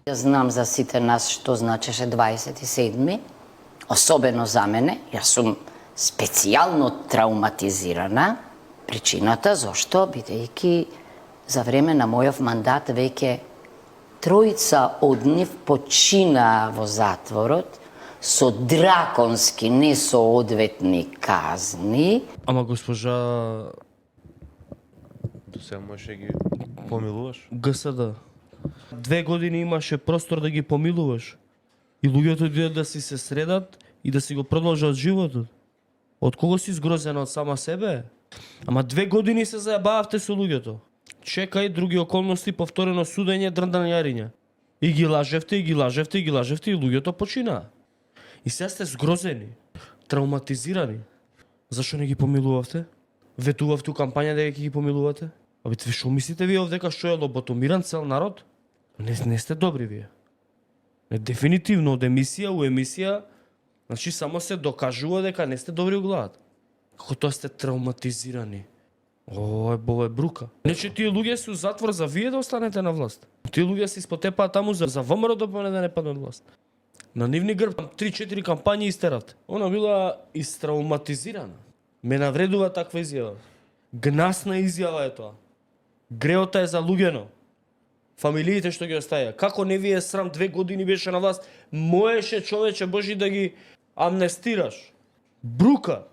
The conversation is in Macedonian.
Јас знам за сите нас што значеше 27-ми, особено за мене. Јас сум специјално травматизирана. Причината зошто, бидејќи за време на мојов мандат веќе тројца од нив починаа во затворот со драконски, не со одветни казни. Ама госпожа До сега можеш ги помилуваш? ГСД, 2 години имаше простор да ги помилуваш. И луѓето идеат да си се средат и да си го продолжат животот. Од кого си згрозена, од сама себе? Ама 2 години се заебававте со луѓето. Чекај, други околности, повторено судење, дрндањариња. И ги лажевте, и ги лажевте, и ги лажевте, и луѓето починаа. И сега сте згрозени, травматизирани. Зашо не ги помилувавте? Ветувавте у кампања дека ги помилувате? Абе, што мислите вие овдека што е лоботомиран цел народ? Не сте добри вие. Дефинитивно од емисија у емисија, значи само се докажува дека не сте добри у главата. Како тоа сте травматизирани. Бова е брука. Нече тие луѓе се у затвор за вие да останете на власт. Тие луѓе се испотепаат таму за ВМРО да не паднат власт. На нивни грб 3-4 кампањи истерат. Она била истравматизирана. Ме навредува таква изјава. Гнасна изјава е тоа. Греота е залуѓено. Фамилиите што ги оставија. Како не ви е срам, 2 години беше на власт, моеше човече Божи да ги амнестираш. Брука.